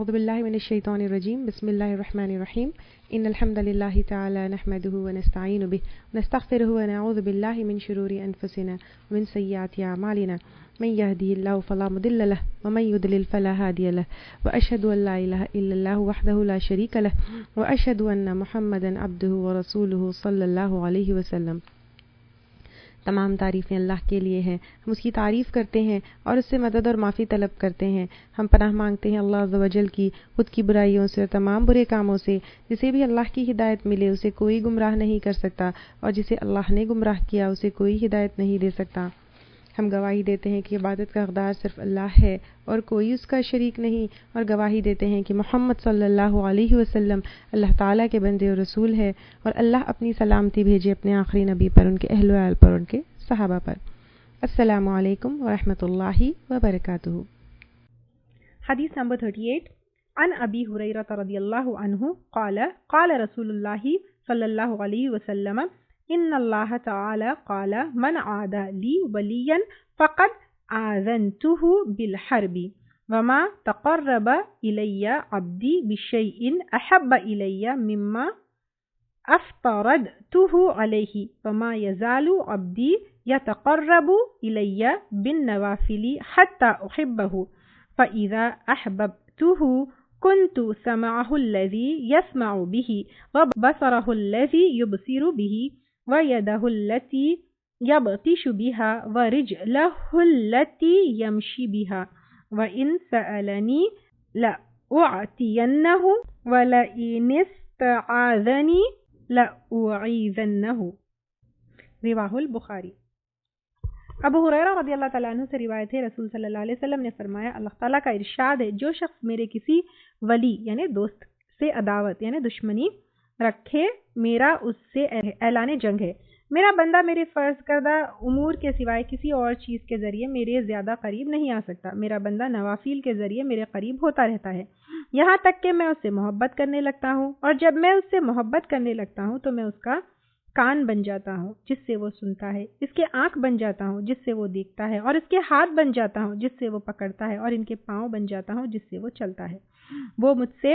أعوذ بالله من الشيطان الرجيم بسم الله الرحمن الرحيم إن الحمد لله تعالى نحمده ونستعين به ونستغفره ونعوذ بالله من شرور أنفسنا ومن سيئات أعمالنا من يهده الله فلا مضل له ومن يضلل فلا هادي له وأشهد أن لا إله إلا الله وحده لا شريك له وأشهد أن محمدا عبده ورسوله صلى الله عليه وسلم۔ تمام تعریفیں اللہ کے لیے ہیں، ہم اس کی تعریف کرتے ہیں اور اس سے مدد اور معافی طلب کرتے ہیں۔ ہم پناہ مانگتے ہیں اللہ عز و جل کی خود کی برائیوں سے اور تمام برے کاموں سے۔ جسے بھی اللہ کی ہدایت ملے اسے کوئی گمراہ نہیں کر سکتا، اور جسے اللہ نے گمراہ کیا اسے کوئی ہدایت نہیں دے سکتا۔ ہم گواہی دیتے ہیں کہ عبادت کا حقدار صرف اللہ ہے اور کوئی اس کا شریک نہیں، اور گواہی دیتے ہیں کہ محمد صلی اللہ علیہ وسلم اللہ تعالیٰ کے بندے اور رسول ہے، اور اللہ اپنی سلامتی بھیجے اپنے آخری نبی پر، ان کے اہل و عیال پر، ان کے صحابہ پر۔ السلام علیکم ورحمۃ اللہ وبرکاتہ۔ حدیث نمبر 38 عن ابی ہریرہ رضی اللہ عنہ قال قال رسول اللہ صلی اللہ علیہ وسلم ان اللہ تعالی قال من عاد لی ولیا فقد آذنته بالحرب وما تقرب الی عبدی بشیء احب الی مما افترضته علیہ وما یزال عبدی یتقرب الی بالنوافل حتی احبہ فاذا احببته كنت سمعه الذي يسمع به وبصره الذي يبصر به وَيَدَهُ الَّتِي يَبْطِشُ بِهَا وَرِجْلَهُ الَّتِي يَمْشِي بِهَا وَإِنْ سَأَلَنِي لَأُعْطِيَنَّهُ وَلَئِنِ اسْتَعَاذَنِي لَأُعِيذَنَّهُ۔ رواہ البخاری۔ ابو ہریرہ رضی اللہ تعالیٰ عنہ سے روایت ہے، رسول صلی اللہ علیہ وسلم نے فرمایا، اللہ تعالیٰ کا ارشاد ہے، جو شخص میرے کسی ولی یعنی دوست سے عداوت یعنی دشمنی رکھے، میرا اس سے اعلان جنگ ہے۔ میرا بندہ میرے فرض کردہ امور کے سوائے کسی اور چیز کے ذریعے میرے زیادہ قریب نہیں آ سکتا۔ میرا بندہ نوافل کے ذریعے میرے قریب ہوتا رہتا ہے، یہاں تک کہ میں اس سے محبت کرنے لگتا ہوں، اور جب میں اس سے محبت کرنے لگتا ہوں تو میں اس کا کان بن جاتا ہوں جس سے وہ سنتا ہے، اس کے آنکھ بن جاتا ہوں جس سے وہ دیکھتا ہے، اور اس کے ہاتھ بن جاتا ہوں جس سے وہ پکڑتا ہے، اور ان کے پاؤں بن جاتا ہوں جس سے وہ چلتا ہے۔ وہ مجھ سے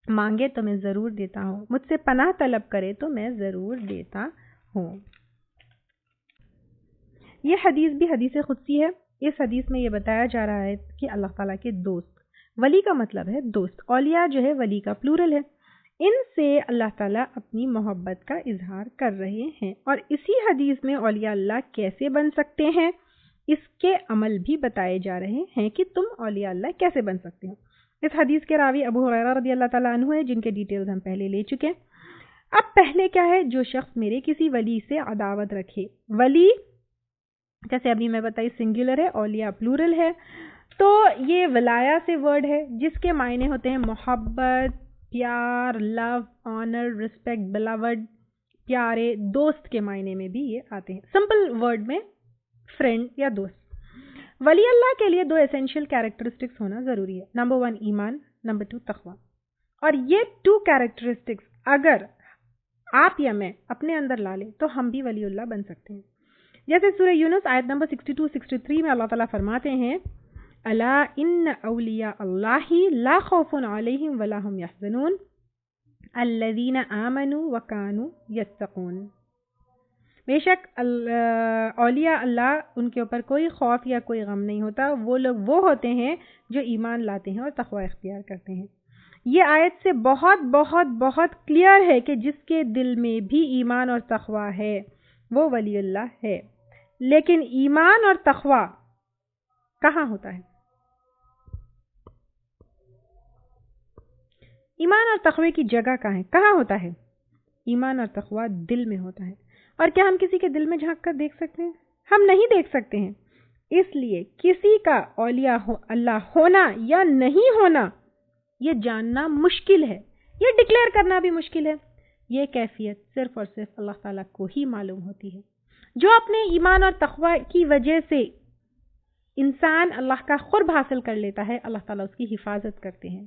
مانگے تو میں ضرور دیتا ہوں، مجھ سے پناہ طلب کرے تو میں ضرور دیتا ہوں۔ یہ حدیث بھی حدیث قدسی ہے۔ اس حدیث میں یہ بتایا جا رہا ہے کہ اللہ تعالیٰ کے دوست، ولی کا مطلب ہے دوست، اولیاء جو ہے ولی کا پلورل ہے، ان سے اللہ تعالیٰ اپنی محبت کا اظہار کر رہے ہیں، اور اسی حدیث میں اولیاء اللہ کیسے بن سکتے ہیں اس کے عمل بھی بتائے جا رہے ہیں کہ تم اولیاء اللہ کیسے بن سکتے ہو۔ اس حدیث کے راوی ابو ہریرہ رضی اللہ تعالیٰ عنہ ہے، جن کے ڈیٹیلز ہم پہلے لے چکے ہیں۔ اب پہلے کیا ہے؟ جو شخص میرے کسی ولی سے عداوت رکھے، ولی جیسے ابھی میں بتائی سنگولر ہے، اولیاء پلورل ہے، تو یہ ولایا سے ورڈ ہے جس کے معنی ہوتے ہیں محبت، پیار، لو، آنر، رسپیکٹ، بلاوڈ، پیارے، دوست کے معنی میں بھی یہ آتے ہیں۔ سمپل ورڈ میں فرینڈ یا دوست۔ ولی اللہ کے لیے دو ایسینشیل کیریکٹرسٹکس ہونا ضروری ہے، نمبر 1 ایمان، نمبر 2 تقوی، اور یہ 2 کیریکٹرسٹکس اگر آپ یا میں اپنے اندر لا لیں تو ہم بھی ولی اللہ بن سکتے ہیں۔ جیسے سورہ یونس آیت نمبر 62-63 میں اللہ تعالیٰ فرماتے ہیں، الا ان اولیاء اللہ لا خوف علیہم ولا هم یحزنون الذین آمنوا وکانوا یتقون۔ بے شک اولیاء اللہ ان کے اوپر کوئی خوف یا کوئی غم نہیں ہوتا، وہ لوگ وہ ہوتے ہیں جو ایمان لاتے ہیں اور تقوی اختیار کرتے ہیں۔ یہ آیت سے بہت بہت بہت کلیئر ہے کہ جس کے دل میں بھی ایمان اور تقوی ہے وہ ولی اللہ ہے، لیکن ایمان اور تقوی کہاں ہوتا ہے؟ ایمان اور تقوی کی جگہ کہاں ہوتا ہے؟ ایمان اور تقوی دل میں ہوتا ہے۔ اور کیا ہم کسی کے دل میں جھانک کر دیکھ سکتے ہیں؟ ہم نہیں دیکھ سکتے ہیں۔ اس لیے کسی کا اولیاء اللہ ہونا یا نہیں ہونا یہ جاننا مشکل ہے، یہ ڈکلیئر کرنا بھی مشکل ہے۔ یہ کیفیت صرف اور صرف اللہ تعالیٰ کو ہی معلوم ہوتی ہے۔ جو اپنے ایمان اور تقوی کی وجہ سے انسان اللہ کا قرب حاصل کر لیتا ہے، اللہ تعالیٰ اس کی حفاظت کرتے ہیں۔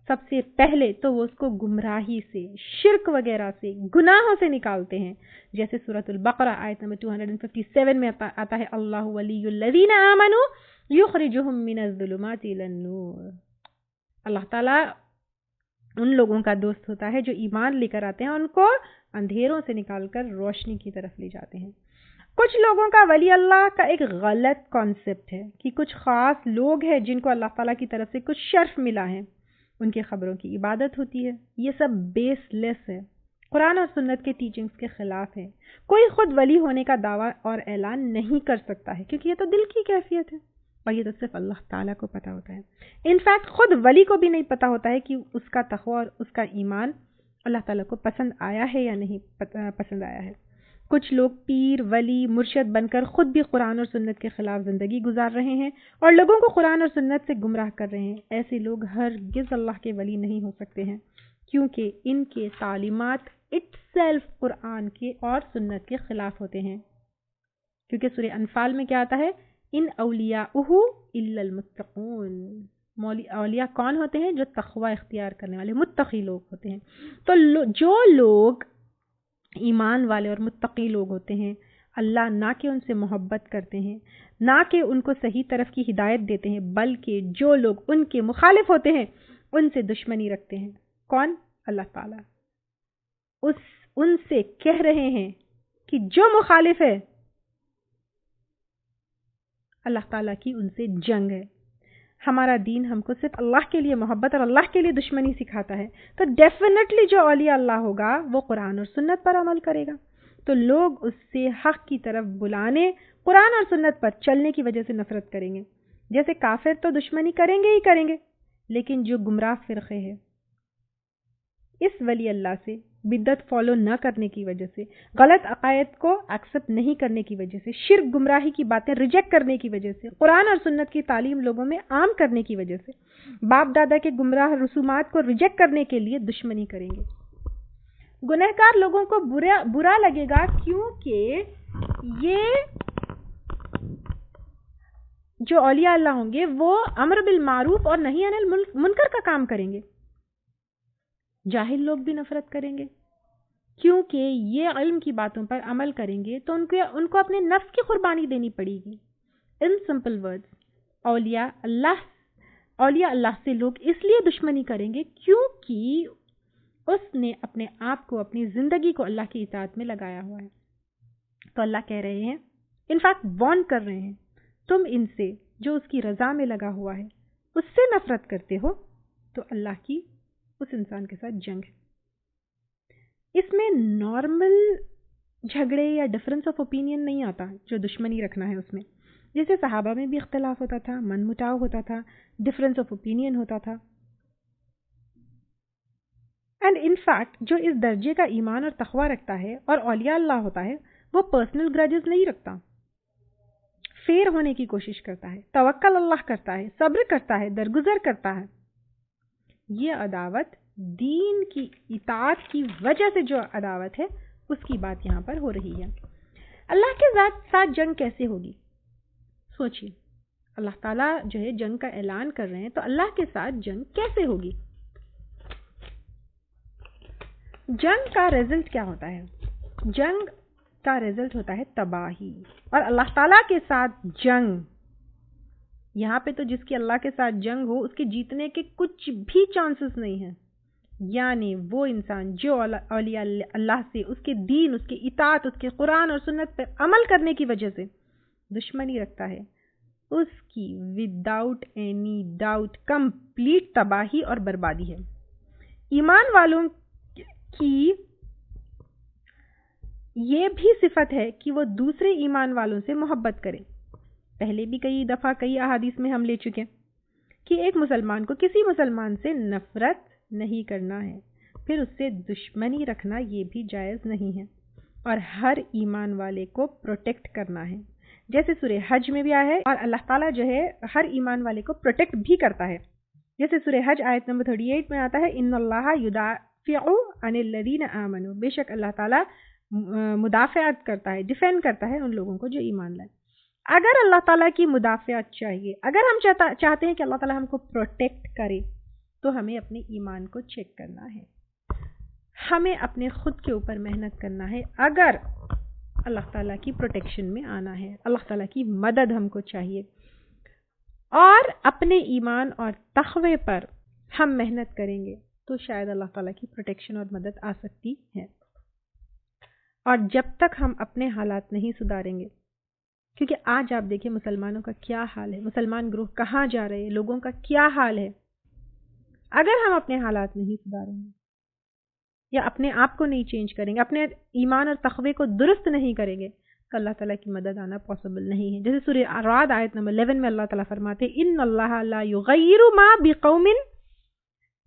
سب سے پہلے تو وہ اس کو گمراہی سے، شرک وغیرہ سے، گناہوں سے نکالتے ہیں، جیسے سورۃ البقرہ آیت نمبر 257 میں آتا ہے، اللہ ولی الذین آمنوا یخرجہم من الظلمات الی النور۔ اللہ تعالیٰ ان لوگوں کا دوست ہوتا ہے جو ایمان لے کر آتے ہیں، ان کو اندھیروں سے نکال کر روشنی کی طرف لے جاتے ہیں۔ کچھ لوگوں کا ولی اللہ کا ایک غلط کانسیپٹ ہے کہ کچھ خاص لوگ ہیں جن کو اللہ تعالیٰ کی طرف سے کچھ شرف ملا ہے، ان کی خبروں کی عبادت ہوتی ہے۔ یہ سب بیس لیس ہے، قرآن اور سنت کے ٹیچنگز کے خلاف ہے۔ کوئی خود ولی ہونے کا دعویٰ اور اعلان نہیں کر سکتا ہے کیونکہ یہ تو دل کی کیفیت ہے اور یہ تو صرف اللہ تعالیٰ کو پتہ ہوتا ہے۔ انفیکٹ خود ولی کو بھی نہیں پتہ ہوتا ہے کہ اس کا تقوی اور اس کا ایمان اللہ تعالیٰ کو پسند آیا ہے یا نہیں پسند آیا ہے۔ کچھ لوگ پیر، ولی، مرشد بن کر خود بھی قرآن اور سنت کے خلاف زندگی گزار رہے ہیں اور لوگوں کو قرآن اور سنت سے گمراہ کر رہے ہیں۔ ایسے لوگ ہرگز اللہ کے ولی نہیں ہو سکتے ہیں کیونکہ ان کے تعلیمات اٹسیلف قرآن کے اور سنت کے خلاف ہوتے ہیں، کیونکہ سورہ انفال میں کیا آتا ہے؟ ان اولیاءہ الا المتقون۔ اولیاء کون ہوتے ہیں؟ جو تقوی اختیار کرنے والے متقی لوگ ہوتے ہیں۔ تو جو لوگ ایمان والے اور متقی لوگ ہوتے ہیں، اللہ نہ کہ ان سے محبت کرتے ہیں، نہ کہ ان کو صحیح طرف کی ہدایت دیتے ہیں، بلکہ جو لوگ ان کے مخالف ہوتے ہیں ان سے دشمنی رکھتے ہیں۔ کون؟ اللہ تعالیٰ ان سے کہہ رہے ہیں کہ جو مخالف ہے اللہ تعالیٰ کی ان سے جنگ ہے۔ ہمارا دین ہم کو صرف اللہ کے لیے محبت اور اللہ کے لیے دشمنی سکھاتا ہے، تو ڈیفینیٹلی جو اولیاء اللہ ہوگا وہ قرآن اور سنت پر عمل کرے گا، تو لوگ اس سے حق کی طرف بلانے، قرآن اور سنت پر چلنے کی وجہ سے نفرت کریں گے۔ جیسے کافر تو دشمنی کریں گے ہی کریں گے، لیکن جو گمراہ فرقے ہیں اس ولی اللہ سے بدعت فالو نہ کرنے کی وجہ سے، غلط عقائد کو ایکسپٹ نہیں کرنے کی وجہ سے، شرک گمراہی کی باتیں ریجیکٹ کرنے کی وجہ سے، قرآن اور سنت کی تعلیم لوگوں میں عام کرنے کی وجہ سے، باپ دادا کے گمراہ رسومات کو ریجیکٹ کرنے کے لیے دشمنی کریں گے۔ گنہگار لوگوں کو برا لگے گا کیونکہ یہ جو اولیاء اللہ ہوں گے وہ امر بالمعروف اور نہی عن المنکر کا کام کریں گے۔ جاہل لوگ بھی نفرت کریں گے کیونکہ یہ علم کی باتوں پر عمل کریں گے تو ان کو اپنے نفس کی قربانی دینی پڑے گی۔ ان سمپل ورڈز، اولیاء اللہ سے لوگ اس لیے دشمنی کریں گے کیونکہ اس نے اپنے آپ کو، اپنی زندگی کو اللہ کی اطاعت میں لگایا ہوا ہے۔ تو اللہ کہہ رہے ہیں، انفیکٹ وارن کر رہے ہیں، تم ان سے جو اس کی رضا میں لگا ہوا ہے اس سے نفرت کرتے ہو تو اللہ کی اس انسان کے ساتھ جنگ ہے۔ اس میں نارمل جھگڑے یا ڈفرنس آف اوپینین نہیں آتا جو دشمنی رکھنا ہے اس میں، جیسے صحابہ میں بھی اختلاف ہوتا تھا، من مٹاؤ ہوتا تھا، ڈفرنس آف اوپینین ہوتا تھا۔ اینڈ ان فیکٹ جو اس درجے کا ایمان اور تقوی رکھتا ہے اور اولیاء اللہ ہوتا ہے وہ پرسنل گرجز نہیں رکھتا، فیر ہونے کی کوشش کرتا ہے، توکل اللہ کرتا ہے، صبر کرتا ہے، درگزر کرتا ہے۔ یہ عداوت دین کی اطاعت کی وجہ سے جو عداوت ہے اس کی بات یہاں پر ہو رہی ہے۔ اللہ کے ساتھ جنگ کیسے ہوگی؟ سوچئے، اللہ تعالیٰ جو ہے جنگ کا اعلان کر رہے ہیں تو اللہ کے ساتھ جنگ کیسے ہوگی؟ جنگ کا رزلٹ کیا ہوتا ہے؟ جنگ کا رزلٹ ہوتا ہے تباہی، اور اللہ تعالیٰ کے ساتھ جنگ، یہاں پہ تو جس کی اللہ کے ساتھ جنگ ہو اس کے جیتنے کے کچھ بھی چانسز نہیں ہیں، یعنی وہ انسان جو اولیاء اللہ سے، اس کے دین، اس کی اطاعت، اس کے قرآن اور سنت پر عمل کرنے کی وجہ سے دشمنی رکھتا ہے، اس کی وداؤٹ اینی ڈاؤٹ کمپلیٹ تباہی اور بربادی ہے۔ ایمان والوں کی یہ بھی صفت ہے کہ وہ دوسرے ایمان والوں سے محبت کریں۔ پہلے بھی کئی دفعہ کئی احادیث میں ہم لے چکے کہ ایک مسلمان کو کسی مسلمان سے نفرت نہیں کرنا ہے، پھر اس سے دشمنی رکھنا یہ بھی جائز نہیں ہے، اور ہر ایمان والے کو پروٹیکٹ کرنا ہے، جیسے سورہ حج میں بھی آیا ہے، اور اللہ تعالیٰ جو ہے ہر ایمان والے کو پروٹیکٹ بھی کرتا ہے، جیسے سورہ حج آیت نمبر 38 میں آتا ہے، ان اللہ یدافع عن الذین آمنوا، بے شک اللہ تعالیٰ مدافعت کرتا ہے، ڈیفینڈ کرتا ہے ان لوگوں کو جو ایمان لائے۔ اگر اللہ تعالیٰ کی مدافعت چاہیے، اگر ہم چاہتے ہیں کہ اللہ تعالیٰ ہم کو پروٹیکٹ کرے تو ہمیں اپنے ایمان کو چیک کرنا ہے، ہمیں اپنے خود کے اوپر محنت کرنا ہے۔ اگر اللہ تعالیٰ کی پروٹیکشن میں آنا ہے، اللہ تعالیٰ کی مدد ہم کو چاہیے، اور اپنے ایمان اور تقوی پر ہم محنت کریں گے تو شاید اللہ تعالیٰ کی پروٹیکشن اور مدد آ سکتی ہے. اور جب تک ہم اپنے حالات نہیں سدھاریں گے، کیونکہ آج آپ دیکھیں مسلمانوں کا کیا حال ہے، مسلمان گروہ کہاں جا رہے ہیں، لوگوں کا کیا حال ہے. اگر ہم اپنے حالات نہیں سدھاریں گے یا اپنے آپ کو نہیں چینج کریں گے، اپنے ایمان اور تقوی کو درست نہیں کریں گے، تو اللہ تعالیٰ کی مدد آنا پاسبل نہیں ہے. جیسے سورہ رعد آیت نمبر 11 میں اللہ تعالیٰ فرماتے ہیں ان اللہ لا یغیر ما بقوم،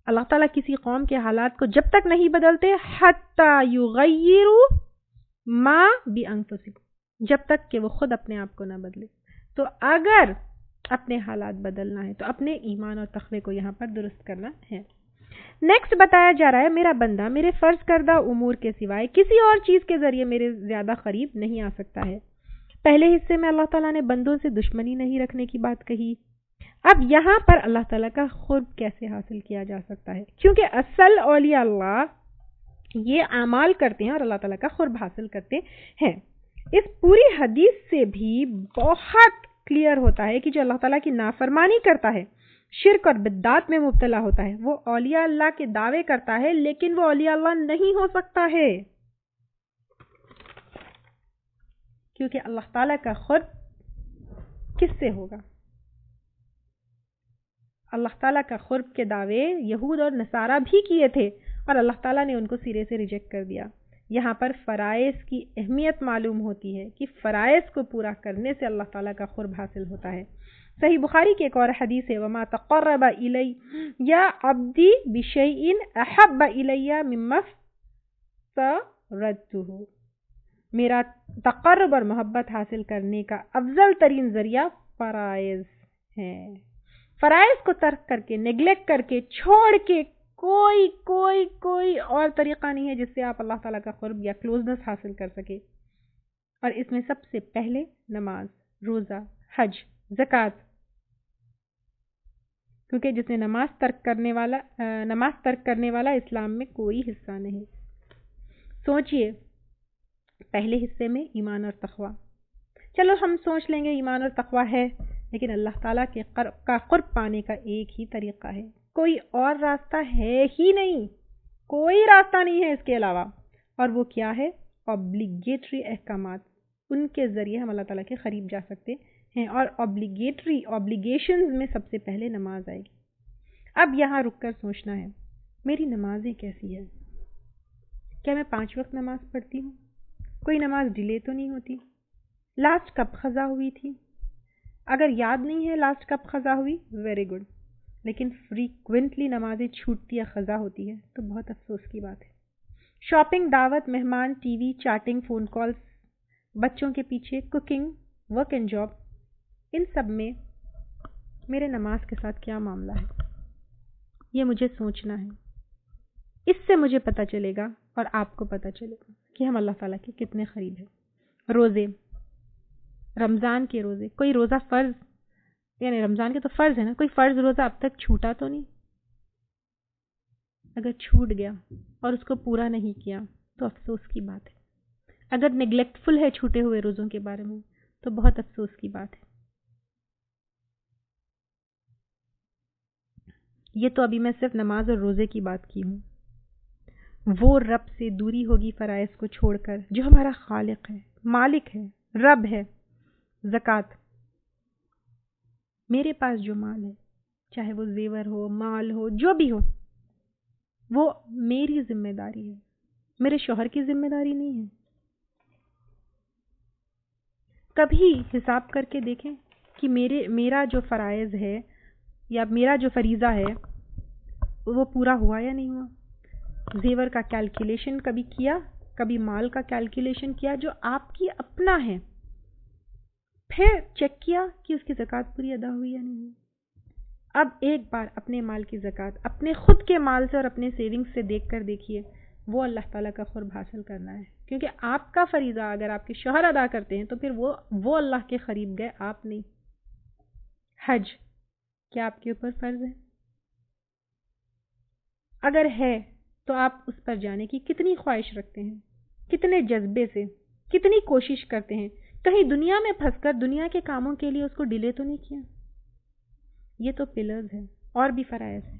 اللہ تعالیٰ کسی قوم کے حالات کو جب تک نہیں بدلتے حتی یغیروا ما بانفسہم، جب تک کہ وہ خود اپنے آپ کو نہ بدلے. تو اگر اپنے حالات بدلنا ہے تو اپنے ایمان اور تقوی کو یہاں پر درست کرنا ہے. نیکسٹ بتایا جا رہا ہے میرا بندہ میرے فرض کردہ امور کے سوائے کسی اور چیز کے ذریعے میرے زیادہ قریب نہیں آ سکتا ہے. پہلے حصے میں اللہ تعالیٰ نے بندوں سے دشمنی نہیں رکھنے کی بات کہی. اب یہاں پر اللہ تعالیٰ کا قرب کیسے حاصل کیا جا سکتا ہے، کیونکہ اصل اولیاء اللہ یہ اعمال کرتے ہیں اور اللہ تعالیٰ کا قرب حاصل کرتے ہیں. اس پوری حدیث سے بھی بہت کلیئر ہوتا ہے کہ جو اللہ تعالیٰ کی نافرمانی کرتا ہے، شرک اور بدعات میں مبتلا ہوتا ہے، وہ اولیاء اللہ کے دعوے کرتا ہے لیکن وہ اولیاء اللہ نہیں ہو سکتا ہے، کیونکہ اللہ تعالیٰ کا قرب کس سے ہوگا؟ اللہ تعالیٰ کا قرب کے دعوے یہود اور نصارہ بھی کیے تھے اور اللہ تعالیٰ نے ان کو سرے سے ریجیکٹ کر دیا. یہاں پر فرائض کی اہمیت معلوم ہوتی ہے کہ فرائض کو پورا کرنے سے اللہ تعالیٰ کا قرب حاصل ہوتا ہے. صحیح بخاری کی ایک اور حدیث ہے وَمَا تَقَرَّبَ إِلَيَّ عَبْدِي بِشَيْءٍ أَحَبَّ إِلَيَّ مِمَّا افْتَرَضْتُهُ، میرا تقرب اور محبت حاصل کرنے کا افضل ترین ذریعہ فرائض ہیں. فرائض کو ترک کر کے، نیگلیکٹ کر کے، چھوڑ کے کوئی کوئی کوئی اور طریقہ نہیں ہے جس سے آپ اللہ تعالیٰ کا قرب یا کلوزنس حاصل کر سکے. اور اس میں سب سے پہلے نماز، روزہ، حج، زکوٰۃ، کیونکہ جس نے نماز ترک کرنے والا اسلام میں کوئی حصہ نہیں. سوچئے پہلے حصے میں ایمان اور تقوی، چلو ہم سوچ لیں گے ایمان اور تقوی ہے، لیکن اللہ تعالیٰ کے قرب پانے کا ایک ہی طریقہ ہے، کوئی اور راستہ ہے ہی نہیں، کوئی راستہ نہیں ہے اس کے علاوہ. اور وہ کیا ہے؟ اوبلیگیٹری احکامات، ان کے ذریعے ہم اللہ تعالیٰ کے قریب جا سکتے ہیں. اور اوبلیگیشنز میں سب سے پہلے نماز آئے گی. اب یہاں رک کر سوچنا ہے میری نمازیں کیسی ہے؟ کیا میں 5 وقت نماز پڑھتی ہوں؟ کوئی نماز ڈیلے تو نہیں ہوتی؟ لاسٹ کب قضا ہوئی تھی؟ اگر یاد نہیں ہے لاسٹ کب قضا ہوئی، ویری گڈ، لیکن فریکوینٹلی نمازیں چھوٹتی یا قضا ہوتی ہے تو بہت افسوس کی بات ہے. شاپنگ، دعوت، مہمان، T V, chatting, phone calls, بچوں کے پیچھے، کوکنگ، ورک اینڈ جاب، ان سب میں میرے نماز کے ساتھ کیا معاملہ ہے، یہ مجھے سوچنا ہے. اس سے مجھے پتہ چلے گا اور آپ کو پتہ چلے گا کہ ہم اللہ تعالیٰ کے کتنے قریب ہیں. روزے، رمضان کے روزے، کوئی روزہ فرض، یعنی رمضان کے تو فرض ہے نا، کوئی فرض روزہ اب تک چھوٹا تو نہیں؟ اگر چھوٹ گیا اور اس کو پورا نہیں کیا تو افسوس کی بات ہے. اگر نیگلیکٹفل ہے چھوٹے ہوئے روزوں کے بارے میں تو بہت افسوس کی بات ہے. یہ تو ابھی میں صرف نماز اور روزے کی بات کی ہوں. وہ رب سے دوری ہوگی فرائض کو چھوڑ کر جو ہمارا خالق ہے، مالک ہے، رب ہے. زکوٰۃ، میرے پاس جو مال ہے، چاہے وہ زیور ہو، مال ہو، جو بھی ہو، وہ میری ذمہ داری ہے، میرے شوہر کی ذمہ داری نہیں ہے. کبھی حساب کر کے دیکھیں کہ میرا جو فرائض ہے یا میرا جو فریضہ ہے وہ پورا ہوا یا نہیں ہوا. زیور کا کیلکولیشن کبھی کیا، کبھی مال کا کیلکولیشن کیا جو آپ کی اپنا ہے، پھر چیک کیا کہ اس کی زکوٰۃ پوری ادا ہوئی یا نہیں ہوئی. اب ایک بار اپنے مال کی زکوٰۃ اپنے خود کے مال سے اور اپنے سیونگز سے دیکھ کر دیکھیے، وہ اللہ تعالیٰ کا قرب حاصل کرنا ہے. کیونکہ آپ کا فریضہ اگر آپ کے شوہر ادا کرتے ہیں تو پھر وہ اللہ کے قریب گئے، آپ نہیں. حج کیا آپ کے اوپر فرض ہے؟ اگر ہے تو آپ اس پر جانے کی کتنی خواہش رکھتے ہیں، کتنے جذبے سے، کتنی کوشش کرتے ہیں؟ کہیں دنیا میں پھنس کر دنیا کے کاموں کے لیے اس کو ڈیلے تو نہیں کیا؟ یہ تو پلرز ہیں، اور بھی فرائض ہیں.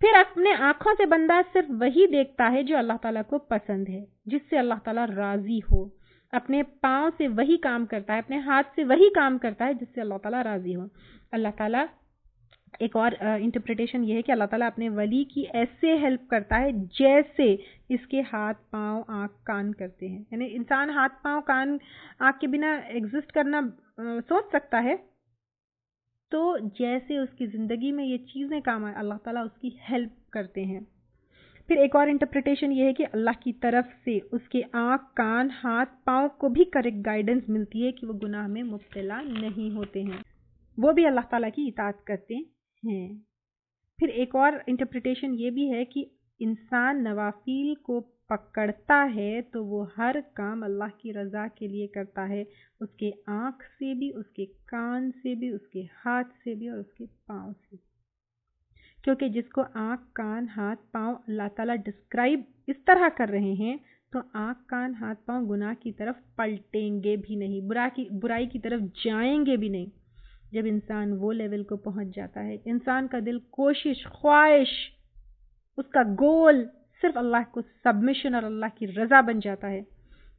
پھر اپنے آنکھوں سے بندہ صرف وہی دیکھتا ہے جو اللہ تعالیٰ کو پسند ہے، جس سے اللہ تعالیٰ راضی ہو. اپنے پاؤں سے وہی کام کرتا ہے، اپنے ہاتھ سے وہی کام کرتا ہے جس سے اللہ تعالیٰ راضی ہو. اللہ تعالیٰ ایک اور انٹرپریٹیشن یہ ہے کہ اللہ تعالیٰ اپنے ولی کی ایسے ہیلپ کرتا ہے جیسے اس کے ہاتھ پاؤں آنکھ کان کرتے ہیں. یعنی انسان ہاتھ پاؤں کان آنکھ کے بنا ایگزسٹ کرنا سوچ سکتا ہے، تو جیسے اس کی زندگی میں یہ چیزیں کام آئے اللہ تعالیٰ اس کی ہیلپ کرتے ہیں. پھر ایک اور انٹرپریٹیشن یہ ہے کہ اللہ کی طرف سے اس کے آنکھ کان ہاتھ پاؤں کو بھی کریکٹ گائیڈنس ملتی ہے کہ وہ گناہ میں مبتلا نہیں ہوتے ہیں، وہ بھی اللہ تعالیٰ کی اطاعت کرتے ہیں. پھر ایک اور انٹرپریٹیشن یہ بھی ہے کہ انسان نوافل کو پکڑتا ہے تو وہ ہر کام اللہ کی رضا کے لیے کرتا ہے، اس کے آنکھ سے بھی، اس کے کان سے بھی، اس کے ہاتھ سے بھی اور اس کے پاؤں سے. کیونکہ جس کو آنکھ کان ہاتھ پاؤں اللہ تعالیٰ ڈسکرائب اس طرح کر رہے ہیں تو آنکھ کان ہاتھ پاؤں گناہ کی طرف پلٹیں گے بھی نہیں، برائی کی طرف جائیں گے بھی نہیں. جب انسان وہ لیول کو پہنچ جاتا ہے، انسان کا دل کوشش خواہش اس کا گول صرف اللہ کو سبمیشن اور اللہ کی رضا بن جاتا ہے.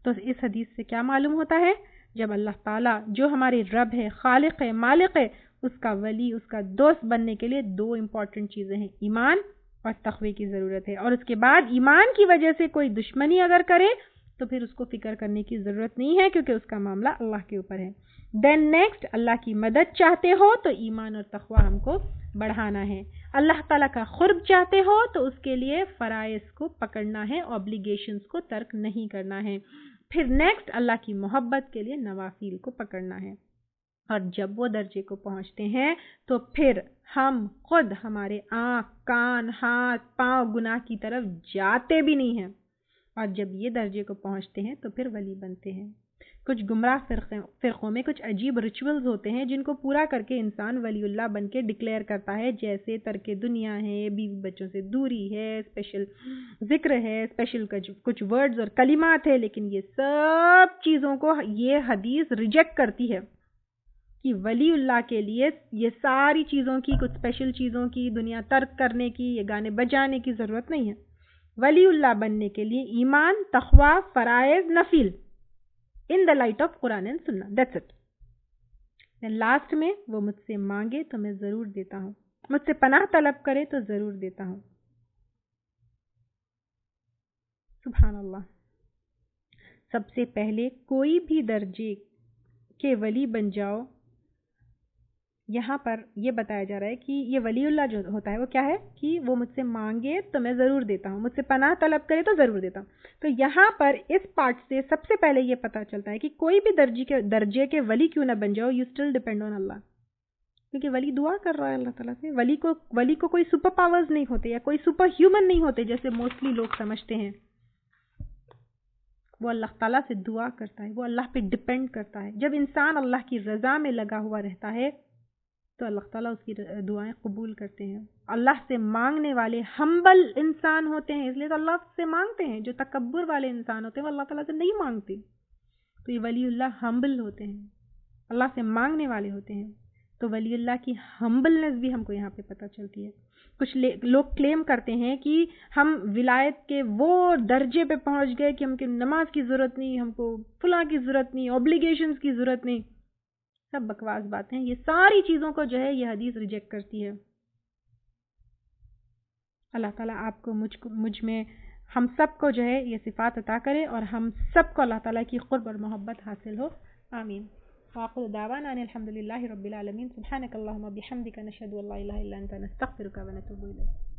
تو اس حدیث سے کیا معلوم ہوتا ہے؟ جب اللہ تعالیٰ جو ہمارے رب ہے، خالق ہے، مالک ہے، اس کا ولی، اس کا دوست بننے کے لیے دو امپورٹنٹ چیزیں ہیں، ایمان اور تقوی کی ضرورت ہے. اور اس کے بعد ایمان کی وجہ سے کوئی دشمنی اگر کرے تو پھر اس کو فکر کرنے کی ضرورت نہیں ہے، کیونکہ اس کا معاملہ اللہ کے اوپر ہے. دین نیکسٹ، اللہ کی مدد چاہتے ہو تو ایمان اور تقوی ہم کو بڑھانا ہے. اللہ تعالیٰ کا قرب چاہتے ہو تو اس کے لیے فرائض کو پکڑنا ہے، اوبلیگیشنز کو ترک نہیں کرنا ہے. پھر نیکسٹ، اللہ کی محبت کے لیے نوافل کو پکڑنا ہے. اور جب وہ درجے کو پہنچتے ہیں تو پھر ہم خود ہمارے آنکھ کان ہاتھ پاؤں گناہ کی طرف جاتے بھی نہیں ہیں. اور جب یہ درجے کو پہنچتے ہیں تو پھر ولی بنتے ہیں. کچھ گمراہ فرقوں میں کچھ عجیب ریچولز ہوتے ہیں جن کو پورا کر کے انسان ولی اللہ بن کے ڈکلیئر کرتا ہے، جیسے ترک دنیا ہے، بیوی بچوں سے دوری ہے، اسپیشل ذکر ہے، اسپیشل کچھ ورڈز اور کلمات ہے. لیکن یہ سب چیزوں کو یہ حدیث ریجیکٹ کرتی ہے کہ ولی اللہ کے لیے یہ ساری چیزوں کی، کچھ اسپیشل چیزوں کی، دنیا ترک کرنے کی، یہ گانے بجانے کی ضرورت نہیں ہے. ولی اللہ بننے کے لیے ایمان، تقوی، فرائض، نفل in the light of Quran and سنہ. That's it. لاسٹ میں وہ مجھ سے مانگے تو میں ضرور دیتا ہوں، مجھ سے پناہ طلب کرے تو ضرور دیتا ہوں. سبحان اللہ. سب سے پہلے کوئی بھی درجے کے ولی بن جاؤ. یہاں پر یہ بتایا جا رہا ہے کہ یہ ولی اللہ جو ہوتا ہے وہ کیا ہے کہ وہ مجھ سے مانگے تو میں ضرور دیتا ہوں، مجھ سے پناہ طلب کرے تو ضرور دیتا ہوں. تو یہاں پر اس پارٹ سے سب سے پہلے یہ پتہ چلتا ہے کہ کوئی بھی درجے کے ولی کیوں نہ بن جاؤ، یو اسٹل ڈیپینڈ آن اللہ. کیونکہ ولی دعا کر رہا ہے اللہ تعالیٰ سے. ولی کو کوئی سپر پاورز نہیں ہوتے یا کوئی سپر ہیومن نہیں ہوتے جیسے موسٹلی لوگ سمجھتے ہیں. وہ اللہ تعالیٰ سے دعا کرتا ہے، وہ اللہ پہ ڈیپینڈ کرتا ہے. جب انسان اللہ کی رضا میں لگا ہوا رہتا ہے تو اللہ تعالیٰ اس کی دعائیں قبول کرتے ہیں. اللہ سے مانگنے والے ہمبل انسان ہوتے ہیں، اس لیے تو اللہ سے مانگتے ہیں. جو تکبر والے انسان ہوتے ہیں وہ اللہ تعالیٰ سے نہیں مانگتے. تو یہ ولی اللہ ہمبل ہوتے ہیں، اللہ سے مانگنے والے ہوتے ہیں. تو ولی اللہ کی ہمبلنس بھی ہم کو یہاں پہ پتہ چلتی ہے. کچھ لوگ کلیم کرتے ہیں کہ ہم ولایت کے وہ درجے پہ پہنچ گئے کہ ہم کو نماز کی ضرورت نہیں، ہم کو فلاں کی ضرورت نہیں، اوبلیگیشنز کی ضرورت نہیں. سب بکواس باتیں. یہ ساری چیزوں کو جو ہے یہ حدیث ریجیکٹ کرتی ہے. اللہ تعالیٰ آپ کو مجھ میں ہم سب کو جو ہے یہ صفات عطا کرے اور ہم سب کو اللہ تعالیٰ کی قرب اور محبت حاصل ہو. آمین. وآخر دعوانا ان الحمد للہ رب العالمین. سبحانک اللہم بحمدک، نشہد ان لا الہ الا انت، نستغفرک ونتوب الیک.